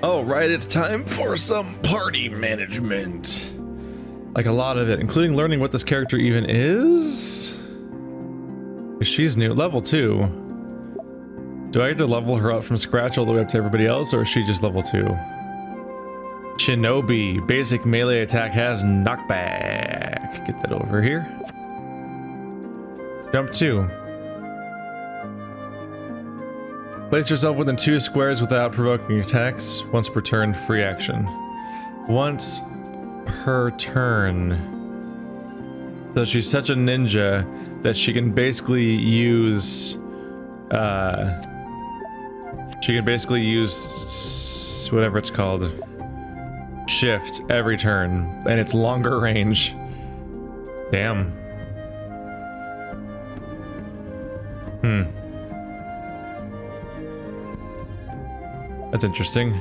Oh, right, it's time for some party management. Like a lot of it, including learning what this character even is. She's new, level 2. Do I get to level her up from scratch all the way up to everybody else, or is she just level 2? Shinobi, basic melee attack has knockback. Get that over here. Jump 2. Place yourself within 2 squares without provoking attacks. Once per turn, free action. Once per turn. So she's such a ninja that she can basically use whatever it's called, shift every turn, and it's longer range. Damn. That's interesting.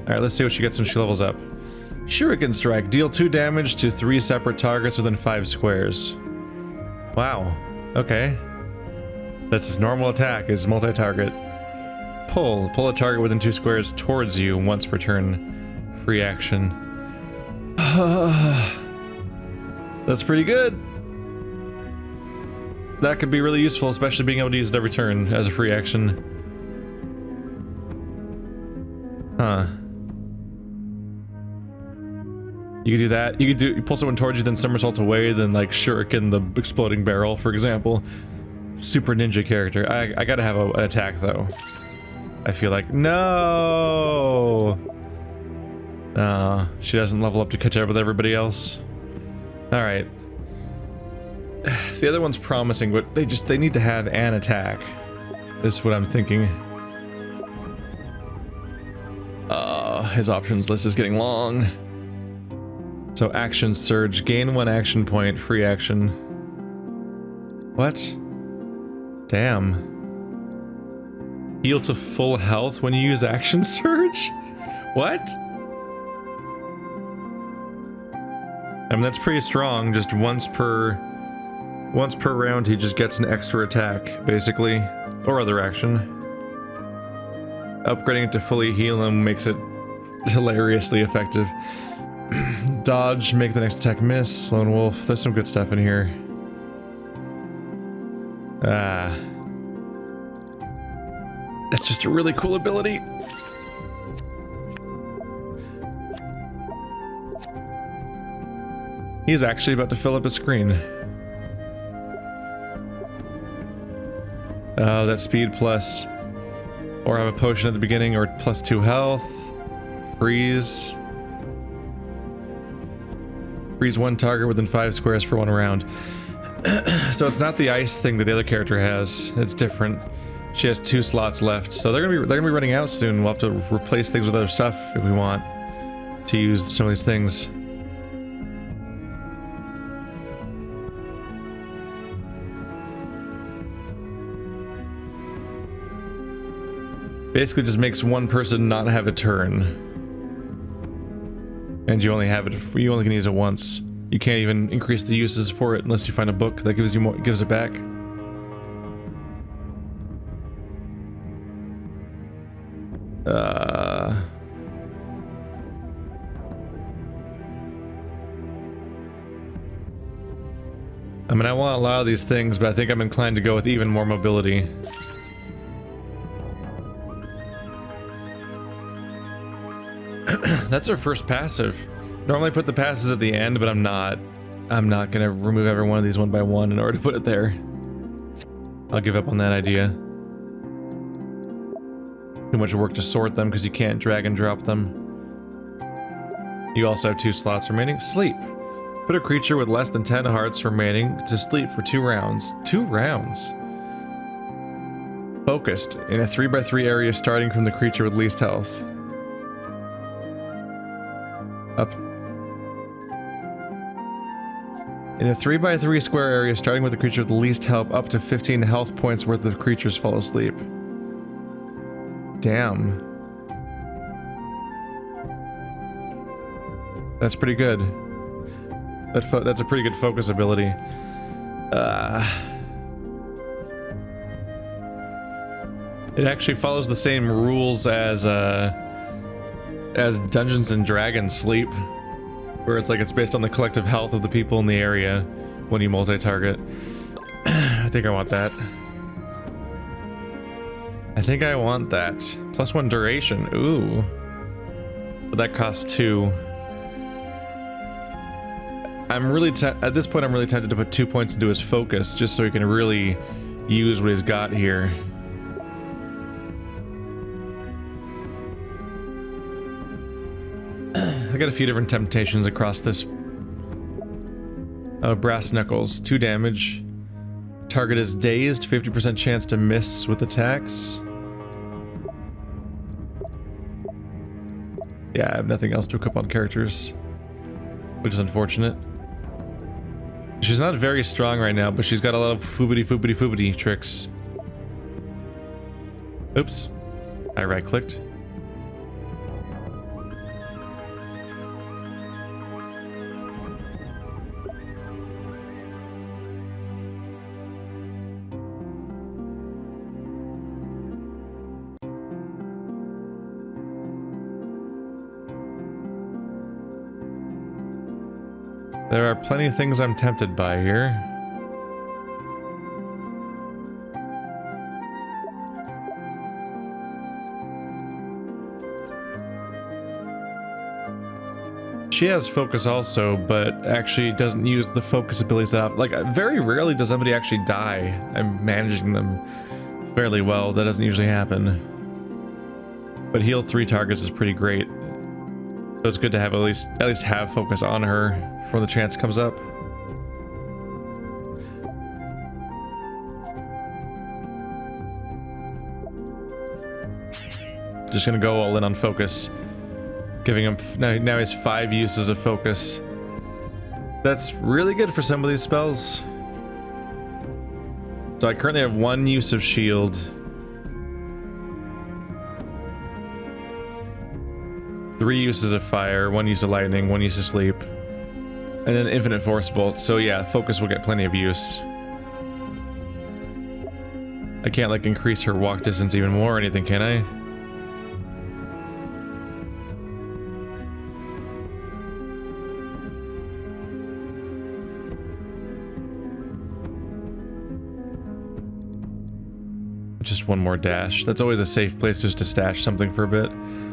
Alright, let's see what she gets when she levels up. Shuriken Strike. Deal 2 damage to 3 separate targets within 5 squares. Wow. Okay. That's his normal attack, is multi-target. Pull. Pull a target within 2 squares towards you once per turn. Free action. That's pretty good. That could be really useful, especially being able to use it every turn as a free action. Huh. You could do that. You pull someone towards you, then somersault away, then like shuriken the exploding barrel, for example. Super ninja character. I gotta have an attack though. I feel like no. She doesn't level up to catch up with everybody else. All right. The other one's promising, but they need to have an attack. This is what I'm thinking. His options list is getting long. So action surge, gain 1 action point, free action. What? Damn. Heal to full health when you use action surge? What? I mean, that's pretty strong. Just once per round, he just gets an extra attack, basically, or other action. Upgrading it to fully heal him makes it hilariously effective. Dodge, make the next attack miss. Lone Wolf, there's some good stuff in here. That's just a really cool ability. He's actually about to fill up his screen. Oh, that speed plus. Or have a potion at the beginning, or plus 2 health. Freeze. Freeze 1 target within 5 squares for 1 round. So it's not the ice thing that the other character has. It's different. She has 2 slots left, so they're gonna be running out soon. We'll have to replace things with other stuff if we want to use some of these things. Basically just makes one person not have a turn. And you only can use it once. You can't even increase the uses for it unless you find a book that gives it back. I mean, I want a lot of these things, but I think I'm inclined to go with even more mobility. That's our first passive. Normally I put the passes at the end, but I'm not gonna remove every one of these one by one in order to put it there. I'll give up on that idea. Too much work to sort them because you can't drag and drop them. You also have 2 slots remaining. Sleep. Put a creature with less than 10 hearts remaining to sleep for 2 rounds. 2 rounds. Focused. In a 3x3 area starting from the creature with least health. Up. In a 3x3 square area starting with the creature with the least health, up to 15 health points worth of creatures fall asleep. Damn. That's pretty good. That's a pretty good focus ability. It actually follows the same rules as Dungeons and Dragons Sleep, where it's like it's based on the collective health of the people in the area when you multi-target. I think I want that. I think I want that. +1 duration. Ooh. But that costs 2. I'm really at this point I'm really tempted to put 2 points into his focus just so he can really use what he's got here. I got a few different temptations across this. Oh, brass knuckles, 2 damage. Target is dazed, 50% chance to miss with attacks. Yeah, I have nothing else to equip on characters, which is unfortunate. She's not very strong right now, but she's got a lot of foobity tricks. Oops. I right-clicked. There are plenty of things I'm tempted by here. She has focus also, but actually doesn't use the focus abilities that I've, like, very rarely does somebody actually die. I'm managing them fairly well. That doesn't usually happen. But heal 3 targets is pretty great. So it's good to have at least have focus on her before the chance comes up. Just gonna go all in on focus. Giving him now he has 5 uses of focus. That's really good for some of these spells. So I currently have 1 use of shield. 3 uses of fire, 1 use of lightning, 1 use of sleep, and then infinite force bolt. So yeah, focus will get plenty of use. I can't like increase her walk distance even more or anything, can I? Just 1 more dash. That's always a safe place just to stash something for a bit.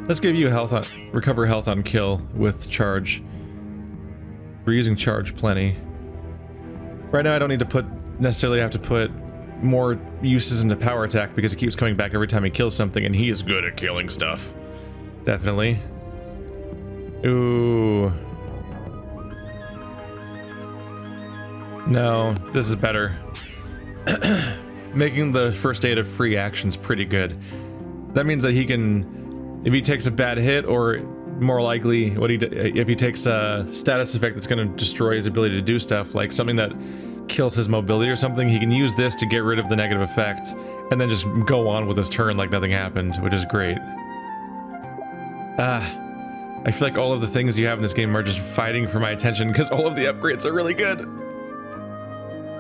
Let's give you health on recover health on kill with charge. We're using charge plenty. Right now I don't need to necessarily have to put more uses into power attack because it keeps coming back every time he kills something, and he is good at killing stuff. Definitely. Ooh. No, this is better. Making the first aid a free action's pretty good. That means that he can, if he takes a bad hit, or more likely, if he takes a status effect that's going to destroy his ability to do stuff, like something that kills his mobility or something, he can use this to get rid of the negative effect, and then just go on with his turn like nothing happened, which is great. I feel like all of the things you have in this game are just fighting for my attention because all of the upgrades are really good.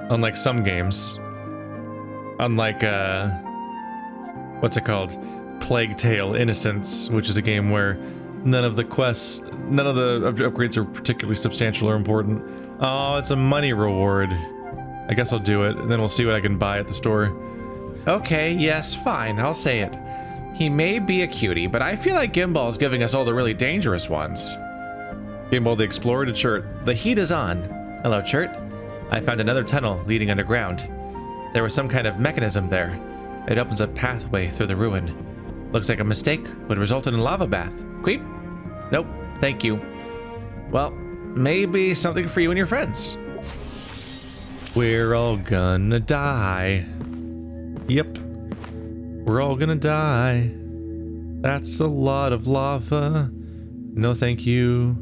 Unlike some games. Unlike, what's it called? Plague Tale Innocence, which is a game where none of the upgrades are particularly substantial or important. Oh, it's a money reward. I guess I'll do it, and then we'll see what I can buy at the store. Okay, yes, fine, I'll say it. He may be a cutie, but I feel like Gimbal's giving us all the really dangerous ones. Gimbal the Explorer to Chert. The heat is on. Hello, Chert. I found another tunnel leading underground. There was some kind of mechanism there. It opens a pathway through the ruin. Looks like a mistake would result in a lava bath. Queep? Nope, thank you. Well, maybe something for you and your friends. We're all gonna die. Yep. We're all gonna die. That's a lot of lava. No thank you.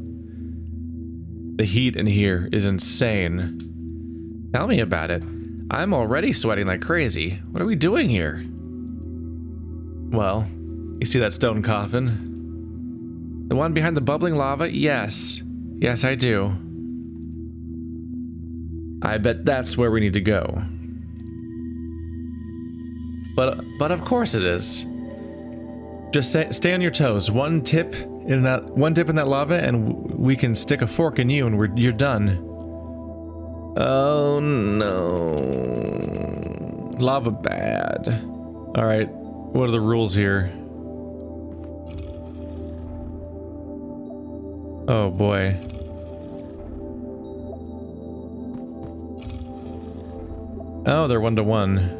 The heat in here is insane. Tell me about it. I'm already sweating like crazy. What are we doing here? Well, you see that stone coffin? The one behind the bubbling lava? Yes. Yes, I do. I bet that's where we need to go. But of course it is. Just stay on your toes. One dip in that lava, and we can stick a fork in you, and you're done. Oh no. Lava bad. Alright, what are the rules here? Oh boy. Oh, they're 1-to-1.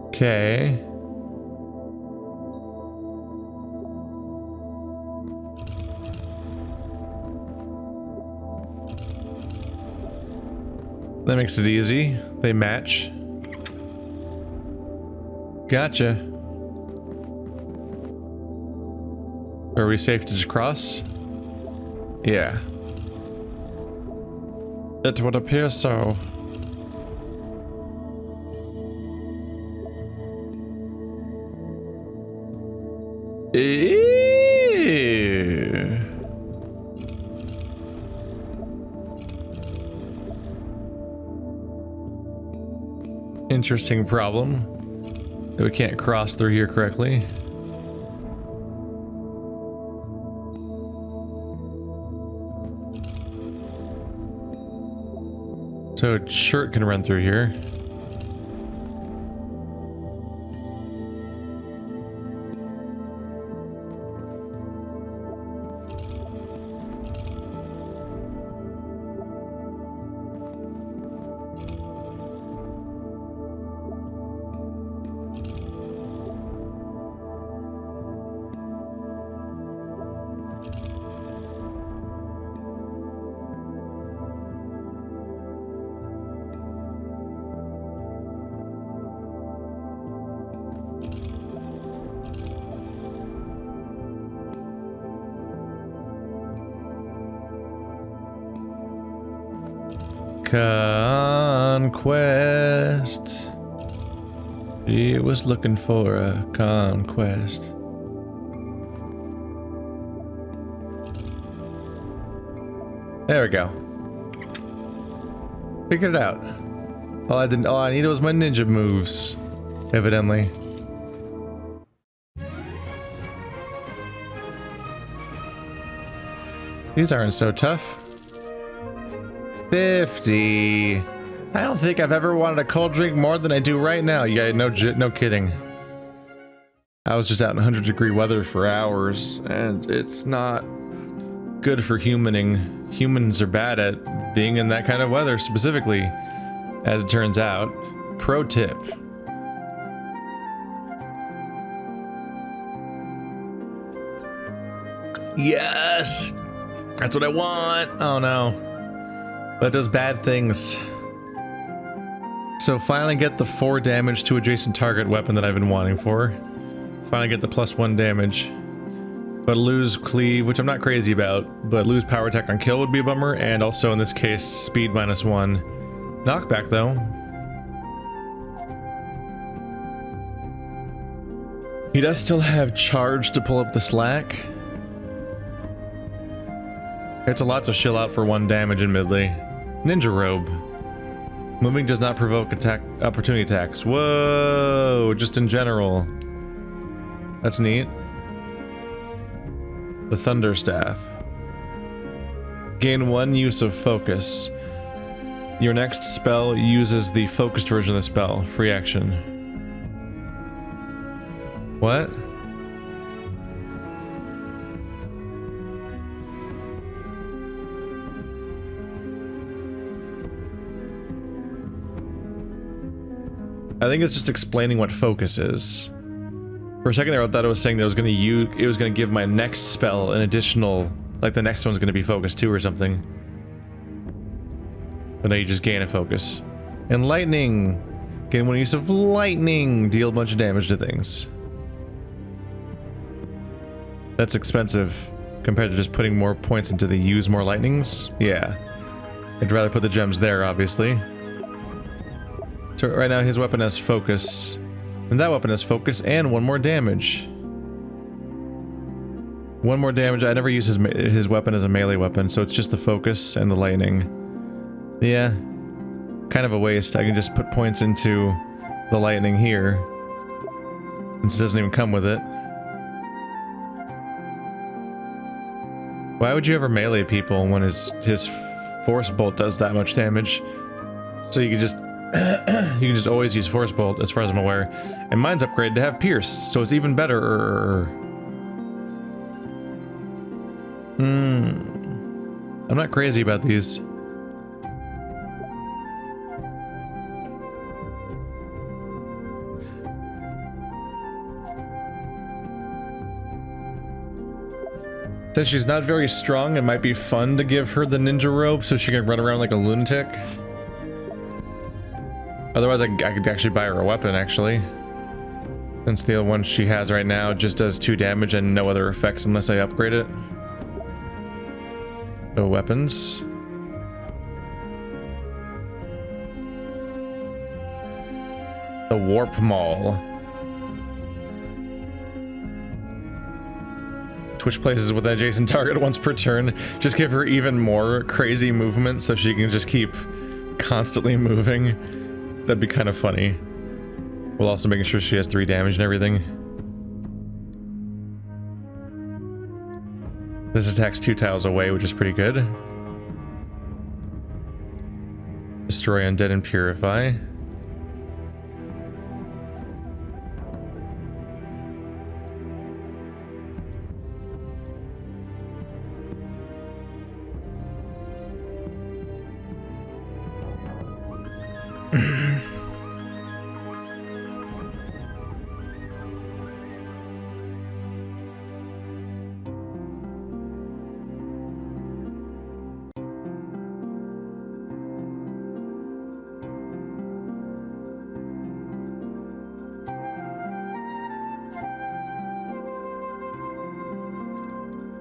Okay. That makes it easy. They match. Gotcha. Are we safe to just cross? Yeah. It would appear so. Ew. Interesting problem that we can't cross through here correctly. So shirt can run through here. Conquest. She was looking for a conquest. There we go. Figured it out. All I needed was my ninja moves, evidently. These aren't so tough. 50. I don't think I've ever wanted a cold drink more than I do right now. Yeah, no kidding. I was just out in 100-degree weather for hours, and it's not good for humaning. Humans are bad at being in that kind of weather, specifically, as it turns out. Pro tip. Yes! That's what I want! Oh no. But it does bad things. So finally get the 4 damage to adjacent target weapon that I've been wanting for. Finally get the +1 damage. But lose cleave, which I'm not crazy about, but lose power attack on kill would be a bummer, and also in this case, speed -1. Knockback though. He does still have charge to pull up the slack. It's a lot to shill out for 1 damage admittedly. Ninja robe. Moving does not provoke opportunity attacks. Whoa, just in general. That's neat. The thunder staff. Gain 1 use of focus. Your next spell uses the focused version of the spell. Free action. What? I think it's just explaining what focus is. For a second there I thought it was saying that it was gonna give my next spell an additional, like the next one's gonna be focus too or something. But no, you just gain a focus. And lightning! Gain 1 use of lightning! Deal a bunch of damage to things. That's expensive compared to just putting more points into the use more lightnings. Yeah. I'd rather put the gems there, obviously. So right now his weapon has focus, and that weapon has focus, and 1 more damage. 1 more damage. I never use his weapon as a melee weapon, so it's just the focus and the lightning. Yeah. Kind of a waste. I can just put points into the lightning here, since it doesn't even come with it. Why would you ever melee people when his force bolt does that much damage? So you can just always use force bolt, as far as I'm aware. And mine's upgraded to have pierce, so it's even better. I'm not crazy about these. Since she's not very strong, it might be fun to give her the ninja robe so she can run around like a lunatic. Otherwise, I could actually buy her a weapon, actually. Since the one she has right now just does 2 damage and no other effects unless I upgrade it. No weapons. The Warp Maul. Switch places with an adjacent target once per turn. Just give her even more crazy movement so she can just keep constantly moving. That'd be kind of funny. While also making sure she has 3 damage and everything. This attacks 2 tiles away, which is pretty good. Destroy undead and purify.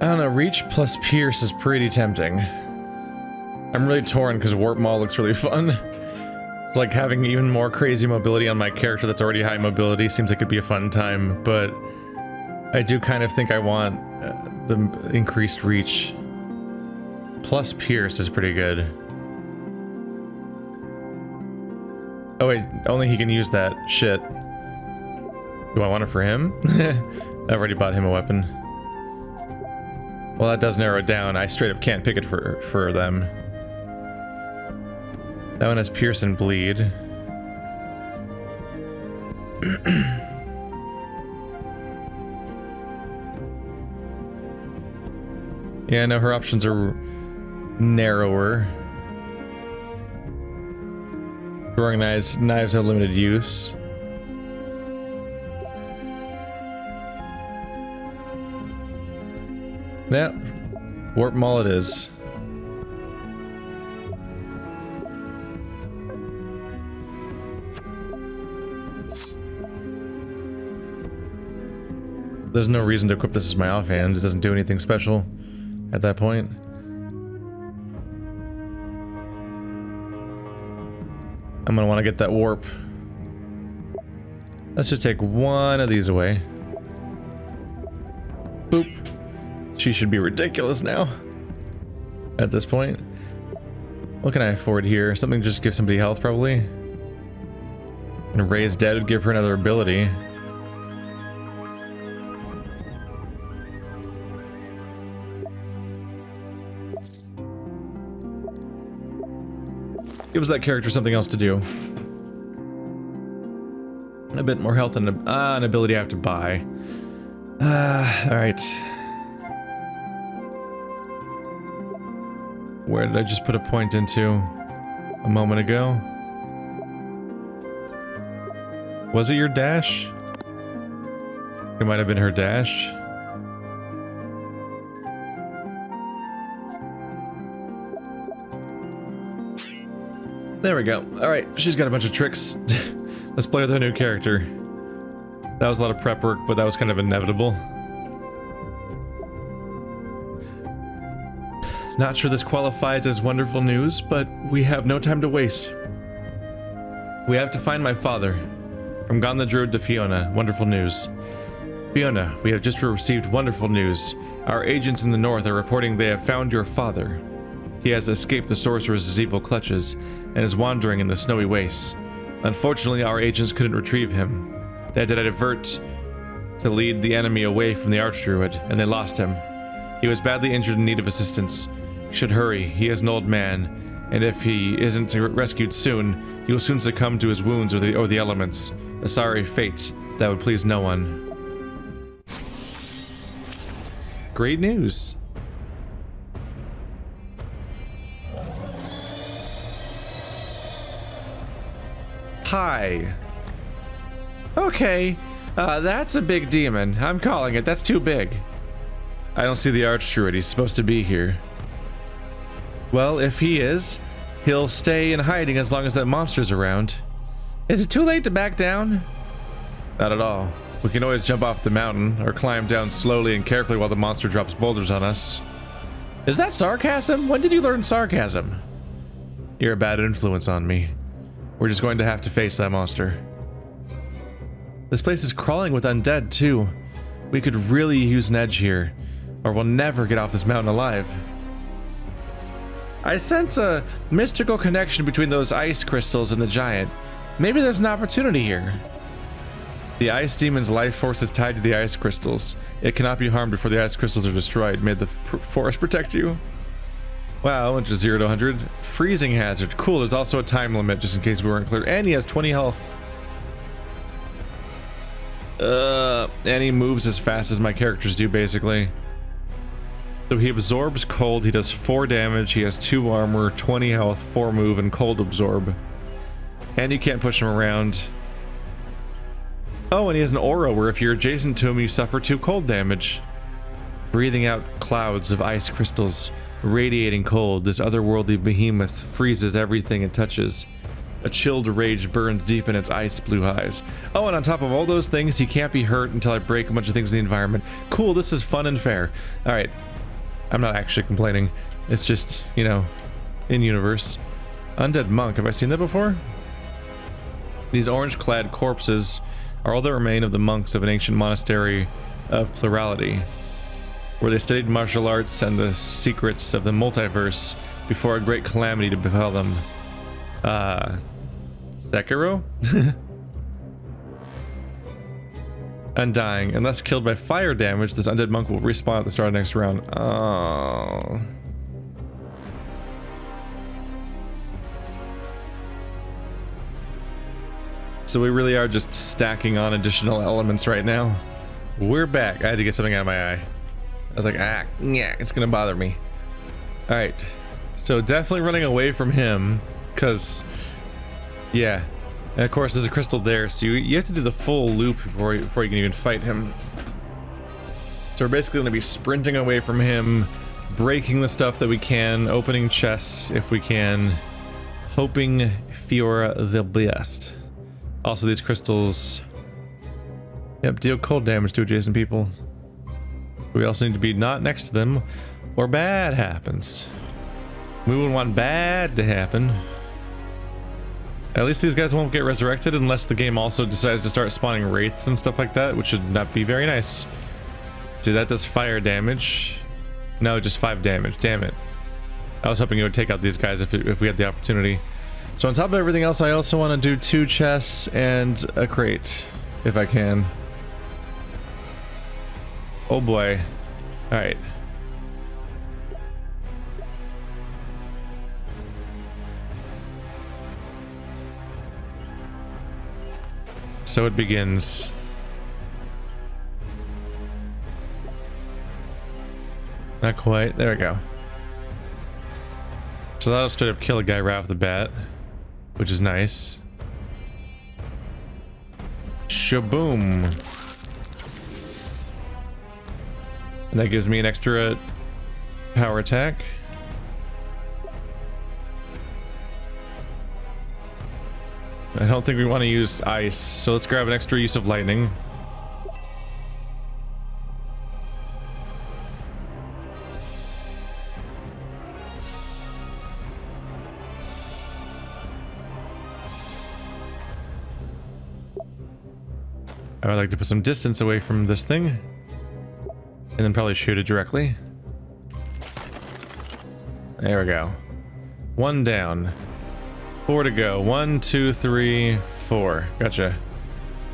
I don't know, reach plus pierce is pretty tempting. I'm really torn because Warp Maul looks really fun. It's like having even more crazy mobility on my character that's already high mobility seems like it'd be a fun time, but I do kind of think I want the increased reach. Plus pierce is pretty good. Oh wait, only he can use that. Shit. Do I want it for him? I already bought him a weapon. Well, that does narrow it down. I straight up can't pick it for them. That one has pierce and bleed. Yeah, no, her options are narrower. Throwing knives have limited use. Yeah, Warp Maul it is. There's no reason to equip this as my offhand. It doesn't do anything special at that point. I'm gonna want to get that warp. Let's just take one of these away. Boop. She should be ridiculous now. At this point. What can I afford here? Something just give somebody health, probably. And raise dead would give her another ability. Gives that character something else to do. A bit more health and an ability I have to buy. Alright. Where did I just put a point into a moment ago? Was it your dash? It might have been her dash. There we go. Alright, she's got a bunch of tricks. Let's play with her new character. That was a lot of prep work, but that was kind of inevitable. Not sure this qualifies as wonderful news, but we have no time to waste. We have to find my father. From Gon the Druid to Fiona, wonderful news. Fiona, we have just received wonderful news. Our agents in the north are reporting they have found your father. He has escaped the sorcerer's evil clutches and is wandering in the snowy wastes. Unfortunately, our agents couldn't retrieve him. They had to divert to lead the enemy away from the archdruid, and they lost him. He was badly injured and in need of assistance. He should hurry. He is an old man, and if he isn't rescued soon, he will soon succumb to his wounds or the elements. A sorry fate that would please no one. Great news. Hi. Okay, that's a big demon. I'm calling it. That's too big. I don't see the archdruid. He's supposed to be here. Well, if he is, he'll stay in hiding as long as that monster's around. Is it too late to back down? Not at all. We can always jump off the mountain or climb down slowly and carefully while the monster drops boulders on us. Is that sarcasm? When did you learn sarcasm? You're a bad influence on me. We're just going to have to face that monster. This place is crawling with undead, too. We could really use an edge here, or we'll never get off this mountain alive. I sense a mystical connection between those ice crystals and the giant. Maybe there's an opportunity here. The ice demon's life force is tied to the ice crystals. It cannot be harmed before the ice crystals are destroyed. May the forest protect you. Wow, went to 0 to 100. Freezing hazard. Cool, there's also a time limit just in case we weren't clear. And he has 20 health. And he moves as fast as my characters do, basically. So he absorbs cold, he does 4 damage, he has 2 armor, 20 health, 4 move, and cold absorb. And you can't push him around. Oh, and he has an aura where if you're adjacent to him, you suffer 2 cold damage. Breathing out clouds of ice crystals, radiating cold, this otherworldly behemoth freezes everything it touches. A chilled rage burns deep in its ice blue eyes. Oh, and on top of all those things, he can't be hurt until I break a bunch of things in the environment. Cool, this is fun and fair. Alright. I'm not actually complaining. It's just, you know, in-universe. Undead monk, have I seen that before? These orange-clad corpses are all that remain of the monks of an ancient monastery of plurality, where they studied martial arts and the secrets of the multiverse before a great calamity befell them. Sekiro? Undying. Unless killed by fire damage, this undead monk will respawn at the start of next round. Oh. So we really are just stacking on additional elements right now. We're back. I had to get something out of my eye. I was like, yeah, it's gonna bother me. Alright. So definitely running away from him, because, yeah. And of course, there's a crystal there, so you have to do the full loop before you can even fight him. So we're basically going to be sprinting away from him, breaking the stuff that we can, opening chests if we can, hoping for the best. Also, these crystals, yep, deal cold damage to adjacent people. We also need to be not next to them, or bad happens. We wouldn't want bad to happen. At least these guys won't get resurrected unless the game also decides to start spawning wraiths and stuff like that, which should not be very nice. See, that does fire damage. No, just 5 damage. Damn it. I was hoping it would take out these guys if we had the opportunity. So on top of everything else, I also want to do 2 chests and a crate, if I can. Oh boy. Alright. So it begins. Not quite. There we go. So that'll straight up kill a guy right off the bat, which is nice. Shaboom. And that gives me an extra power attack. I don't think we want to use ice, so let's grab an extra use of lightning. I would like to put some distance away from this thing, and then probably shoot it directly. There we go. 1 down. 4 to go. 1, 2, 3, 4. Gotcha.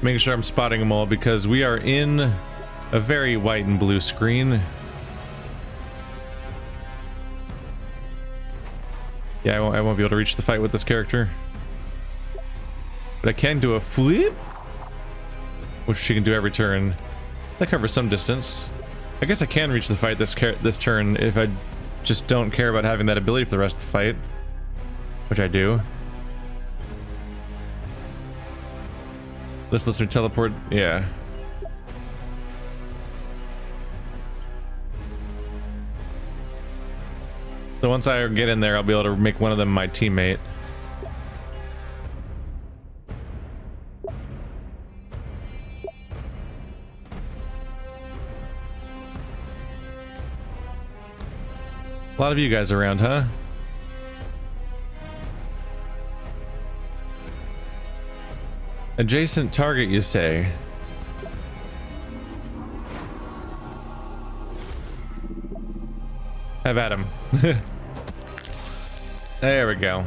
Making sure I'm spotting them all because we are in a very white and blue screen. Yeah, I won't be able to reach the fight with this character. But I can do a flip, which she can do every turn. That covers some distance. I guess I can reach the fight this turn if I just don't care about having that ability for the rest of the fight, which I do. This lets me teleport. Yeah. So once I get in there, I'll be able to make one of them my teammate. A lot of you guys around, huh? Adjacent target, you say? Have at him. There we go.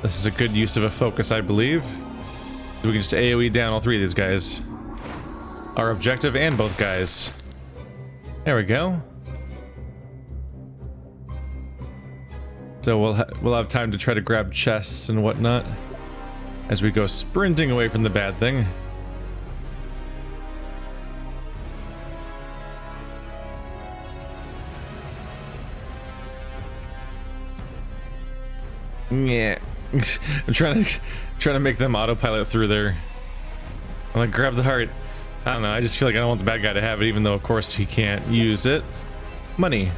This is a good use of a focus, I believe. We can just AoE down all 3 of these guys. Our objective and both guys. There we go. So we'll have time to try to grab chests and whatnot as we go sprinting away from the bad thing. Yeah. I'm trying to make them autopilot through there. I'm like, grab the heart. I don't know, I just feel like I don't want the bad guy to have it, even though of course he can't use it. Money.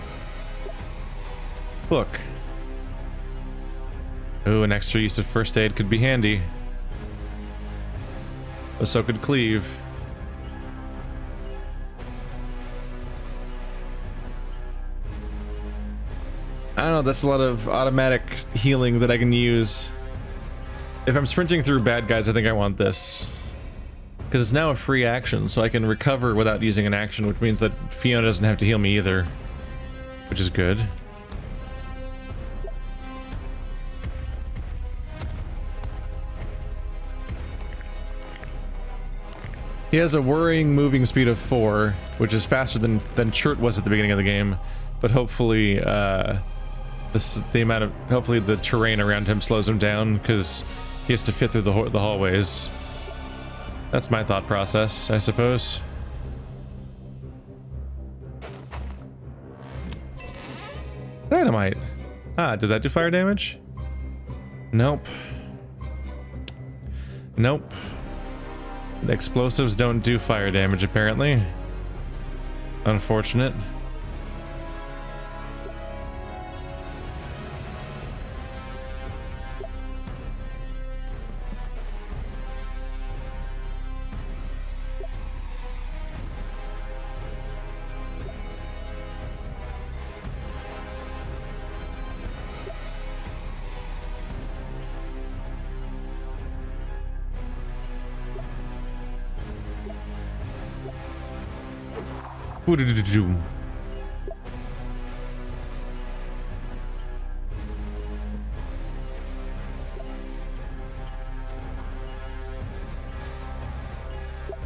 Book. Ooh, an extra use of first aid could be handy. But so could cleave. I don't know, that's a lot of automatic healing that I can use. If I'm sprinting through bad guys, I think I want this. Because it's now a free action, so I can recover without using an action, which means that Fiona doesn't have to heal me either. Which is good. He has a worrying moving speed of 4, which is faster than Chert was at the beginning of the game. But hopefully, hopefully the terrain around him slows him down because he has to fit through the hallways. That's my thought process, I suppose. Dynamite. Ah, does that do fire damage? Nope. Nope. The explosives don't do fire damage, apparently. Unfortunate.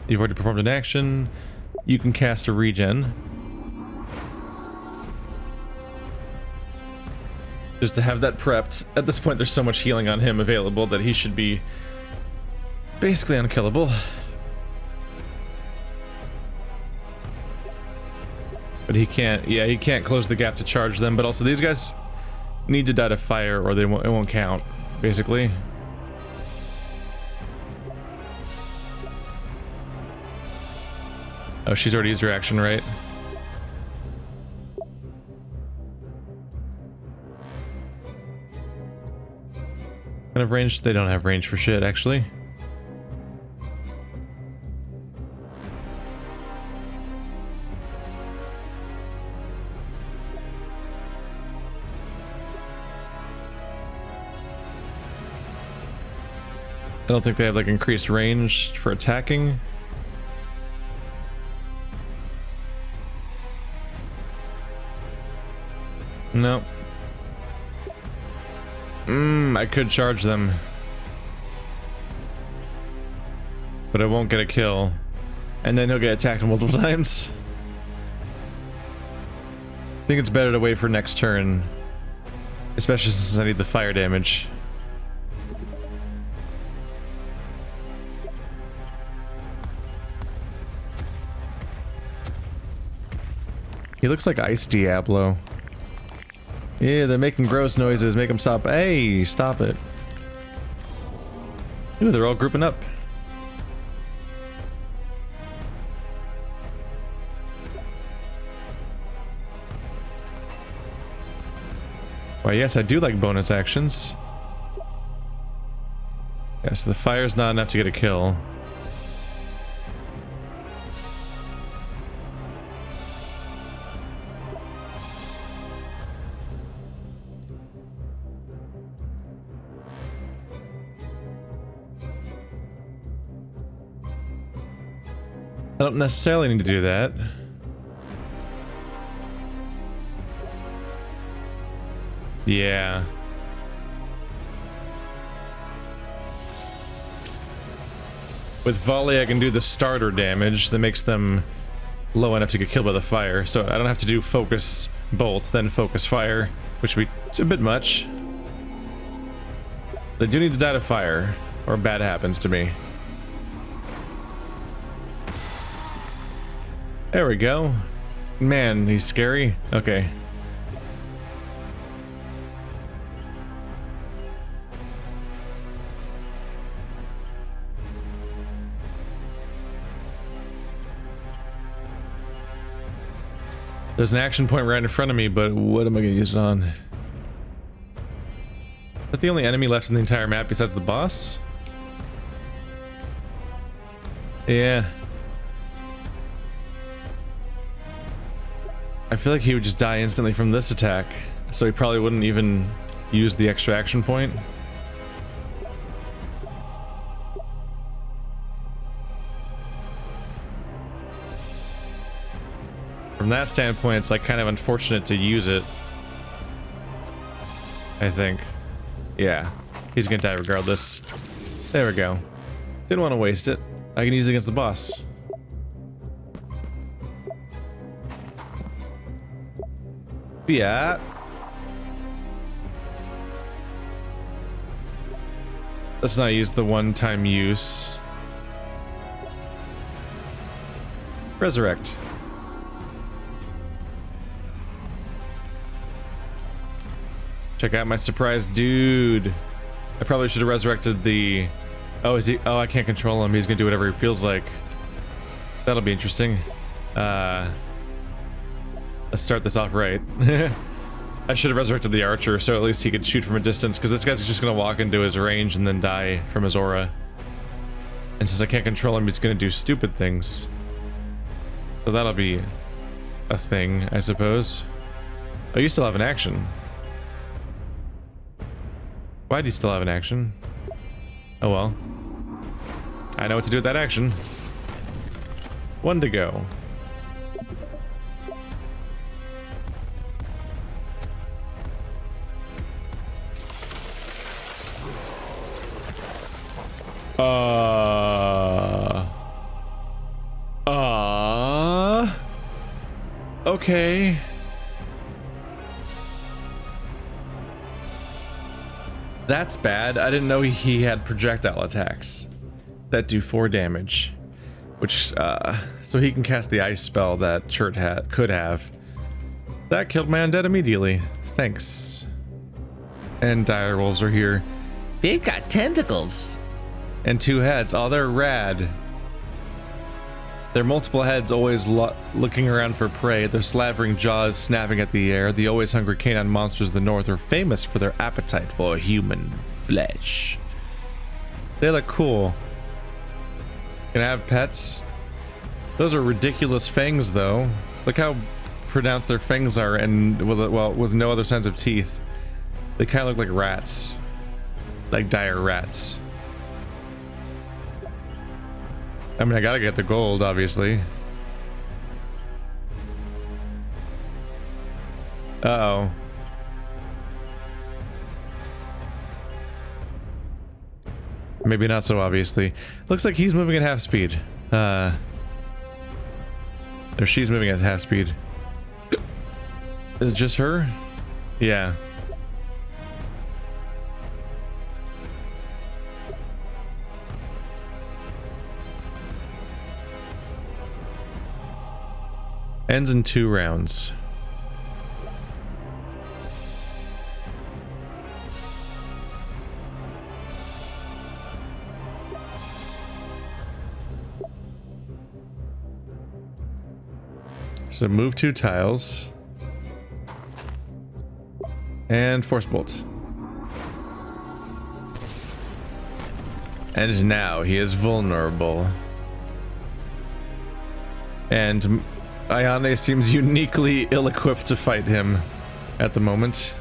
You've already performed an action. You can cast a regen. Just to have that prepped. At this point, there's so much healing on him available that he should be basically unkillable. But he can't, yeah, he can't close the gap to charge them, but also these guys need to die to fire or it won't count, basically. Oh, she's already used her action, right? Kind of range? They don't have range for shit, actually. I don't think they have like increased range for attacking. No. I could charge them. But I won't get a kill. And then he'll get attacked multiple times. I think it's better to wait for next turn. Especially since I need the fire damage. He looks like Ice Diablo. Yeah, they're making gross noises. Make them stop. Hey, stop it. Ooh, they're all grouping up. Why, yes, I do like bonus actions. Yeah, so the fire's not enough to get a kill. I don't necessarily need to do that. Yeah. With volley, I can do the starter damage that makes them low enough to get killed by the fire. So I don't have to do focus bolt, then focus fire, which would be a bit much. They do need to die to fire, or bad happens to me. There we go. Man, he's scary. Okay. There's an action point right in front of me, but what am I going to use it on? Is that the only enemy left in the entire map besides the boss? Yeah. I feel like he would just die instantly from this attack, so he probably wouldn't even use the extra action point. From that standpoint, it's like kind of unfortunate to use it. I think. Yeah, he's gonna die regardless. There we go. Didn't want to waste it. I can use it against the boss. Yeah. Let's not use the one-time use. Resurrect. Check out my surprise dude. I probably should have resurrected the... Oh, is he... Oh, I can't control him. He's gonna do whatever he feels like. That'll be interesting. Let's start this off right. I should have resurrected the archer, so at least he could shoot from a distance, because this guy's just gonna walk into his range and then die from his aura. And since I can't control him, he's gonna do stupid things. So that'll be a thing, I suppose. Oh, you still have an action. Why do you still have an action? Oh well. I know what to do with that action. One to go. Okay. That's bad. I didn't know he had projectile attacks that do 4 damage, which so he can cast the ice spell that Chert could have. That killed my undead immediately. Thanks. And dire wolves are here. They've got tentacles. And 2 heads. Oh, they're rad. Their multiple heads always looking around for prey, their slavering jaws snapping at the air. The always hungry canine monsters of the north are famous for their appetite for human flesh. They look cool. Can I have pets? Those are ridiculous fangs, though. Look how pronounced their fangs are, and with no other signs of teeth. They kind of look like rats, like dire rats. I mean, I gotta get the gold, obviously. Uh-oh. Maybe not so obviously. Looks like he's moving at half speed. Or she's moving at half speed. Is it just her? Yeah. Ends in 2 rounds. So move 2 tiles. And force bolt. And now he is vulnerable. And Ayane seems uniquely ill-equipped to fight him at the moment.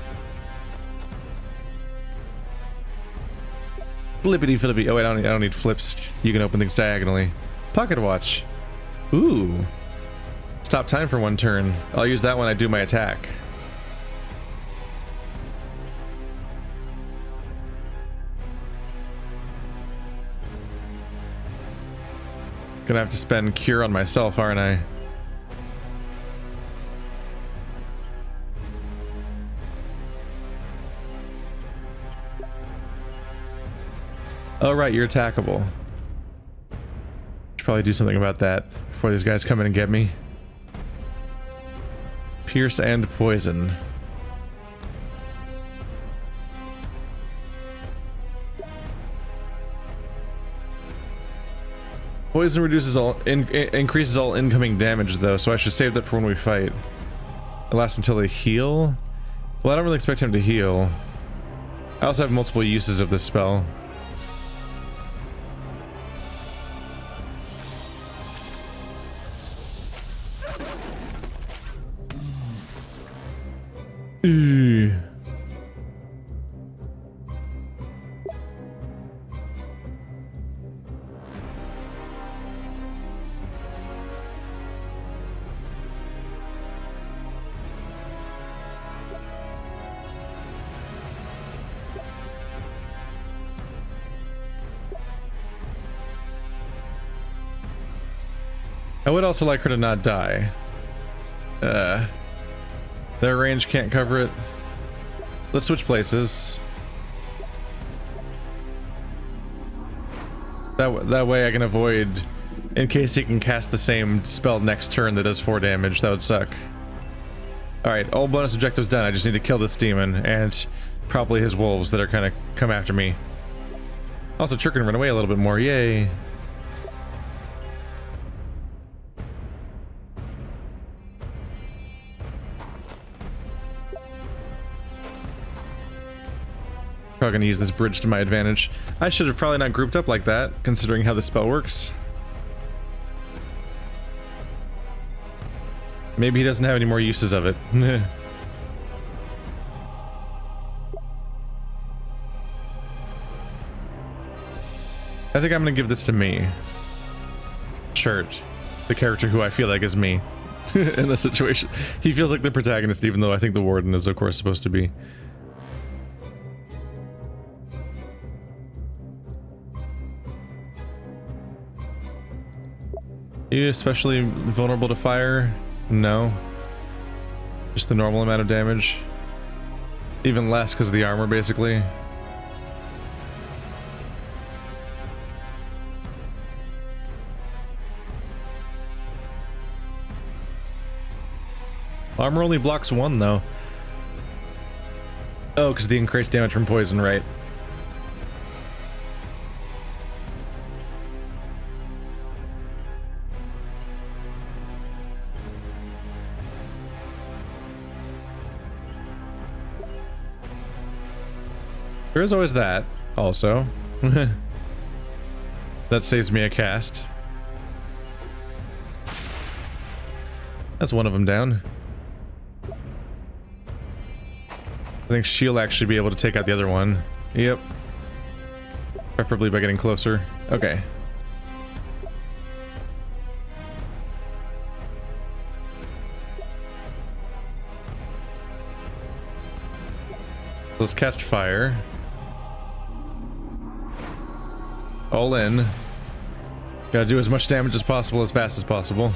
Flippity flippy. Oh wait, I don't need flips. You can open things diagonally. Pocket watch. Ooh. Stop time for 1 turn. I'll use that when I do my attack. Gonna have to spend cure on myself, aren't I? Oh right, you're attackable. Should probably do something about that before these guys come in and get me. Pierce and poison. Poison reduces all increases all incoming damage though, so I should save that for when we fight. It lasts until they heal. Well, I don't really expect him to heal. I also have multiple uses of this spell. I would also like her to not die. Their range can't cover it. Let's switch places. That way I can avoid, in case he can cast the same spell next turn that does 4 damage. That would suck. Alright, all bonus objectives done. I just need to kill this demon and probably his wolves that are kind of come after me. Also, Chirk can run away a little bit more. Yay. Probably gonna use this bridge to my advantage. I should have probably not grouped up like that, considering how the spell works. Maybe he doesn't have any more uses of it. I think I'm gonna give this to me. Chert, the character who I feel like is me in this situation. He feels like the protagonist, even though I think the warden is, of course, supposed to be. Are you especially vulnerable to fire? No. Just the normal amount of damage. Even less because of the armor, basically. Armor only blocks 1, though. Oh, because the increased damage from poison, right? There is always that, also. That saves me a cast. That's one of them down. I think she'll actually be able to take out the other one. Yep. Preferably by getting closer. Okay. Let's cast fire. All in. Gotta do as much damage as possible, as fast as possible.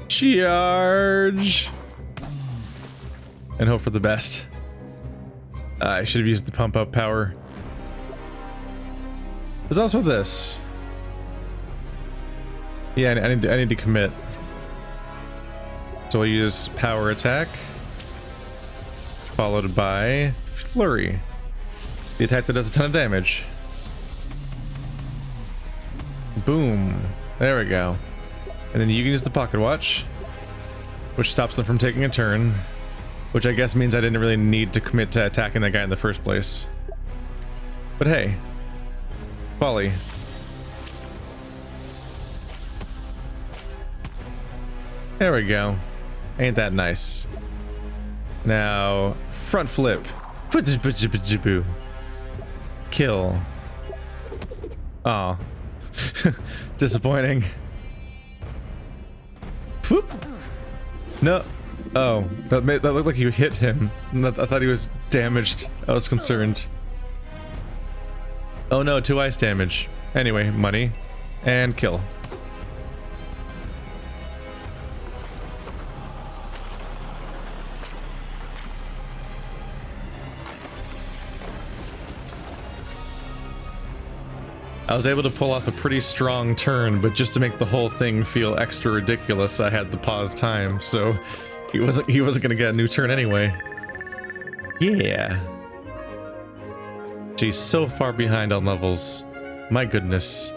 Charge! And hope for the best. I should have used the pump up power. There's also this. Yeah, I need to commit. So I'll use power attack, followed by flurry. The attack that does a ton of damage. Boom. There we go. And then you can use the pocket watch, which stops them from taking a turn. Which I guess means I didn't really need to commit to attacking that guy in the first place. But hey. Folly. There we go. Ain't that nice. Now, front flip. Kill. Aw. Disappointing. Whoop. No. Oh, that looked like you hit him. I thought he was damaged. I was concerned. Oh no, 2 ice damage. Anyway, money. And kill. I was able to pull off a pretty strong turn, but just to make the whole thing feel extra ridiculous, I had the pause time, so he wasn't gonna get a new turn anyway. Yeah. Geez, so far behind on levels. My goodness.